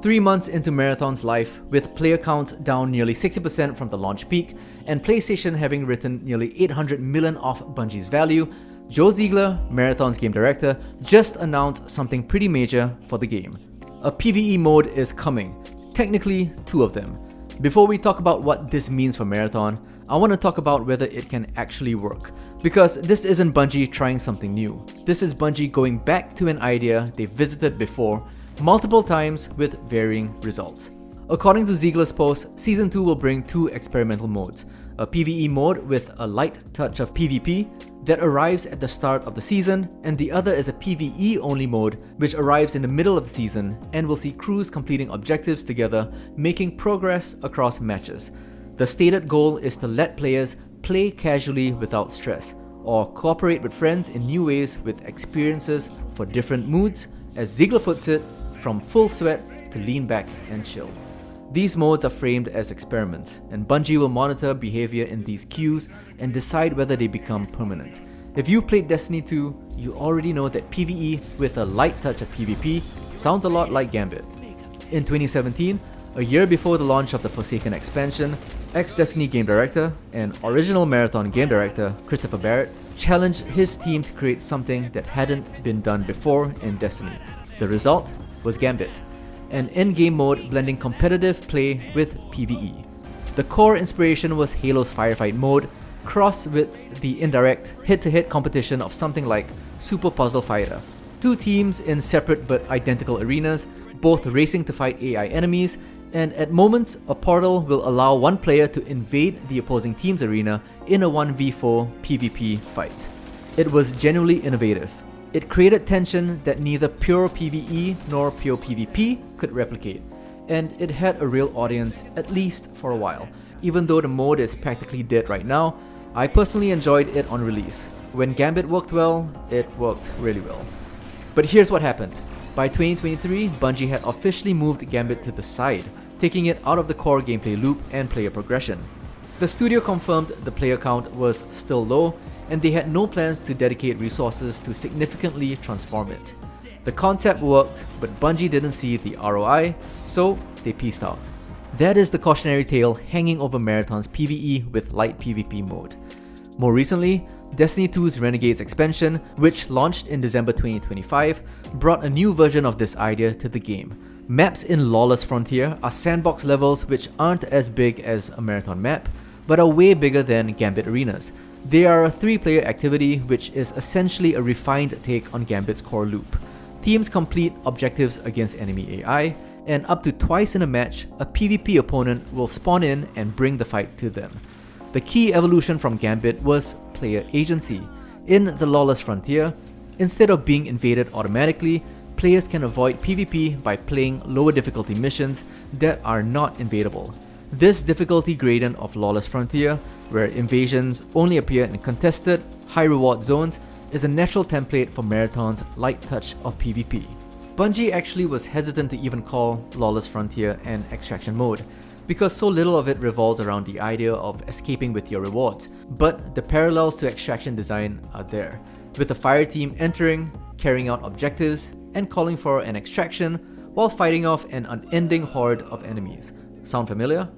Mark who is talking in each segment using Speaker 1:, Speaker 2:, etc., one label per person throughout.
Speaker 1: 3 months into Marathon's life, with player counts down nearly 60% from the launch peak, and PlayStation having written nearly 800 million off Bungie's value, Joe Ziegler, Marathon's game director, just announced something pretty major for the game. A PvE mode is coming, technically 2 of them. Before we talk about what this means for Marathon, I want to talk about whether it can actually work. Because this isn't Bungie trying something new. This is Bungie going back to an idea they visited before, multiple times with varying results. According to Ziegler's post, Season 2 will bring 2 experimental modes. A PvE mode with a light touch of PvP that arrives at the start of the season, and the other is a PvE only mode which arrives in the middle of the season and will see crews completing objectives together, making progress across matches. The stated goal is to let players play casually without stress, or cooperate with friends in new ways with experiences for different moods, as Ziegler puts it, from full sweat to lean back and chill. These modes are framed as experiments, and Bungie will monitor behavior in these queues and decide whether they become permanent. If you've played Destiny 2, you already know that PvE with a light touch of PvP sounds a lot like Gambit. In 2017, a year before the launch of the Forsaken expansion, ex-Destiny game director and original Marathon game director Christopher Barrett challenged his team to create something that hadn't been done before in Destiny. The result was Gambit, an in-game mode blending competitive play with PvE. The core inspiration was Halo's firefight mode, crossed with the indirect head-to-head competition of something like Super Puzzle Fighter. 2 teams in separate but identical arenas, both racing to fight AI enemies, and at moments, a portal will allow one player to invade the opposing team's arena in a 1v4 PvP fight. It was genuinely innovative. It created tension that neither pure PvE nor pure PvP could replicate, and it had a real audience, at least for a while. Even though the mode is practically dead right now, I personally enjoyed it on release. When Gambit worked well, it worked really well. But here's what happened. By 2023, Bungie had officially moved Gambit to the side, taking it out of the core gameplay loop and player progression. The studio confirmed the player count was still low, and they had no plans to dedicate resources to significantly transform it. The concept worked, but Bungie didn't see the ROI, so they peaced out. That is the cautionary tale hanging over Marathon's PvE with light PvP mode. More recently, Destiny 2's Renegades expansion, which launched in December 2025, brought a new version of this idea to the game. Maps in Lawless Frontier are sandbox levels which aren't as big as a Marathon map, but are way bigger than Gambit arenas. They are a 3-player activity which is essentially a refined take on Gambit's core loop. Teams complete objectives against enemy AI, and up to twice in a match, a PvP opponent will spawn in and bring the fight to them. The key evolution from Gambit was player agency. In the Lawless Frontier, instead of being invaded automatically, players can avoid PvP by playing lower difficulty missions that are not invadable. This difficulty gradient of Lawless Frontier, where invasions only appear in contested, high-reward zones, is a natural template for Marathon's light touch of PvP. Bungie actually was hesitant to even call Lawless Frontier an extraction mode, because so little of it revolves around the idea of escaping with your rewards, but the parallels to extraction design are there, with the fire team entering, carrying out objectives, and calling for an extraction while fighting off an unending horde of enemies. Sound familiar?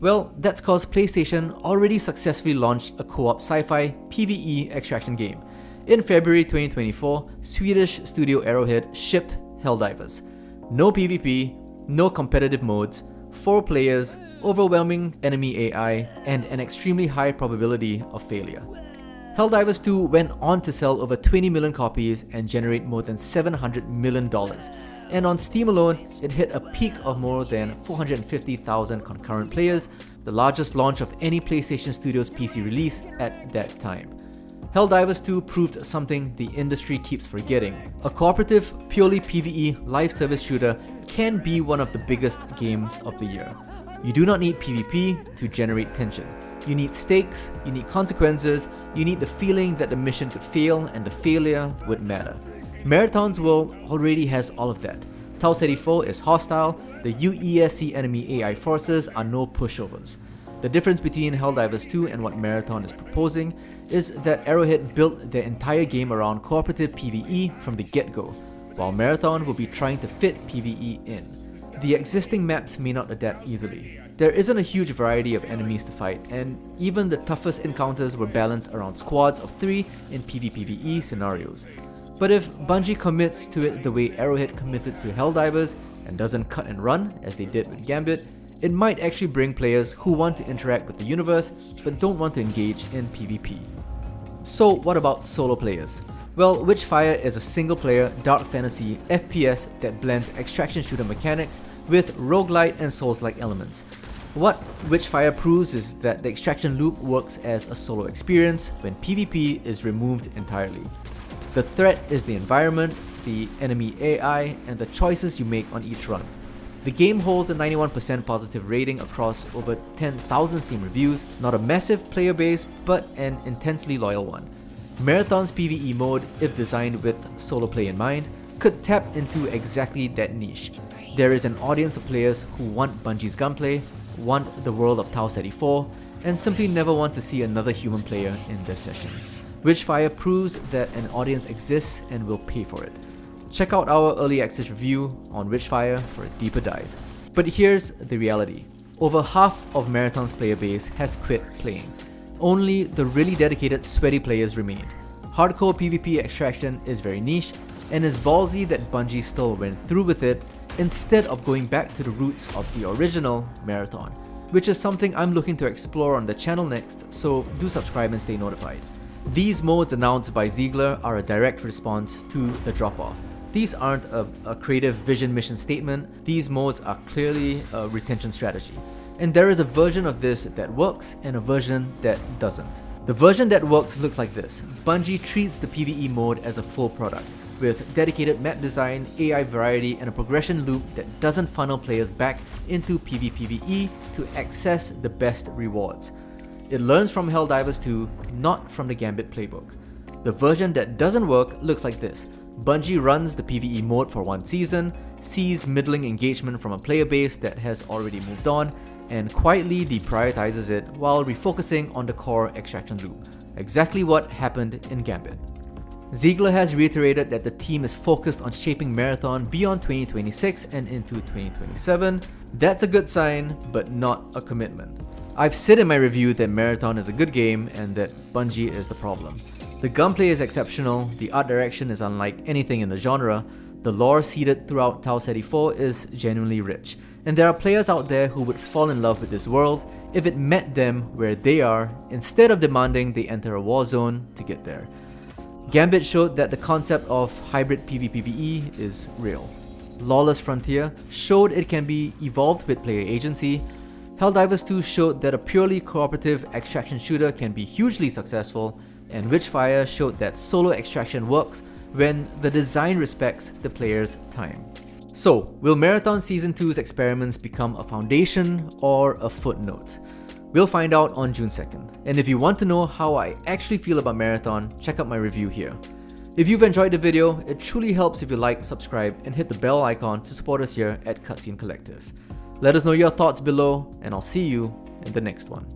Speaker 1: Well, that's cause PlayStation already successfully launched a co-op sci-fi PvE extraction game. In February 2024, Swedish studio Arrowhead shipped Helldivers. No PvP, no competitive modes, 4 players, overwhelming enemy AI, and an extremely high probability of failure. Helldivers 2 went on to sell over 20 million copies and generate more than $700 million. And on Steam alone, it hit a peak of more than 450,000 concurrent players, the largest launch of any PlayStation Studios PC release at that time. Helldivers 2 proved something the industry keeps forgetting. A cooperative, purely PvE live service shooter can be one of the biggest games of the year. You do not need PvP to generate tension. You need stakes, you need consequences, you need the feeling that the mission could fail and the failure would matter. Marathon's world already has all of that. Tau 34 is hostile, the UESC enemy AI forces are no pushovers. The difference between Helldivers 2 and what Marathon is proposing is that Arrowhead built their entire game around cooperative PvE from the get-go, while Marathon will be trying to fit PvE in. the existing maps may not adapt easily. There isn't a huge variety of enemies to fight, and even the toughest encounters were balanced around squads of 3 in PvPvE scenarios. But if Bungie commits to it the way Arrowhead committed to Helldivers and doesn't cut and run as they did with Gambit, it might actually bring players who want to interact with the universe but don't want to engage in PvP. So what about solo players? Well, Witchfire is a single-player dark fantasy FPS that blends extraction shooter mechanics with roguelite and souls-like elements. What Witchfire proves is that the extraction loop works as a solo experience when PvP is removed entirely. The threat is the environment, the enemy AI, and the choices you make on each run. The game holds a 91% positive rating across over 10,000 Steam reviews, not a massive player base, but an intensely loyal one. Marathon's PvE mode, if designed with solo play in mind, could tap into exactly that niche. There is an audience of players who want Bungie's gunplay, want the world of Tau Ceti 4, and simply never want to see another human player in their session. Witchfire proves that an audience exists and will pay for it. Check out our early access review on Witchfire for a deeper dive. But here's the reality. Over half of Marathon's player base has quit playing. Only the really dedicated, sweaty players remained. Hardcore PvP extraction is very niche, and it's ballsy that Bungie still went through with it instead of going back to the roots of the original Marathon, which is something I'm looking to explore on the channel next, so do subscribe and stay notified. These modes announced by Ziegler are a direct response to the drop-off. These aren't a creative vision mission statement, these modes are clearly a retention strategy. And there is a version of this that works and a version that doesn't. The version that works looks like this. Bungie treats the PvE mode as a full product, with dedicated map design, AI variety, and a progression loop that doesn't funnel players back into PvPvE to access the best rewards. It learns from Helldivers 2, not from the Gambit playbook. The version that doesn't work looks like this. Bungie runs the PvE mode for one season, sees middling engagement from a player base that has already moved on, and quietly deprioritizes it while refocusing on the core extraction loop. Exactly what happened in Gambit. Ziegler has reiterated that the team is focused on shaping Marathon beyond 2026 and into 2027. That's a good sign, but not a commitment. I've said in my review that Marathon is a good game and that Bungie is the problem. The gunplay is exceptional, the art direction is unlike anything in the genre, the lore seeded throughout Tau Ceti 4 is genuinely rich, and there are players out there who would fall in love with this world if it met them where they are instead of demanding they enter a war zone to get there. Gambit showed that the concept of hybrid PvPvE is real. Lawless Frontier showed it can be evolved with player agency. Helldivers 2 showed that a purely cooperative extraction shooter can be hugely successful, and Witchfire showed that solo extraction works when the design respects the player's time. So, will Marathon Season 2's experiments become a foundation or a footnote? We'll find out on June 2nd. And if you want to know how I actually feel about Marathon, check out my review here. If you've enjoyed the video, it truly helps if you like, subscribe, and hit the bell icon to support us here at Cutscene Collective. Let us know your thoughts below, and I'll see you in the next one.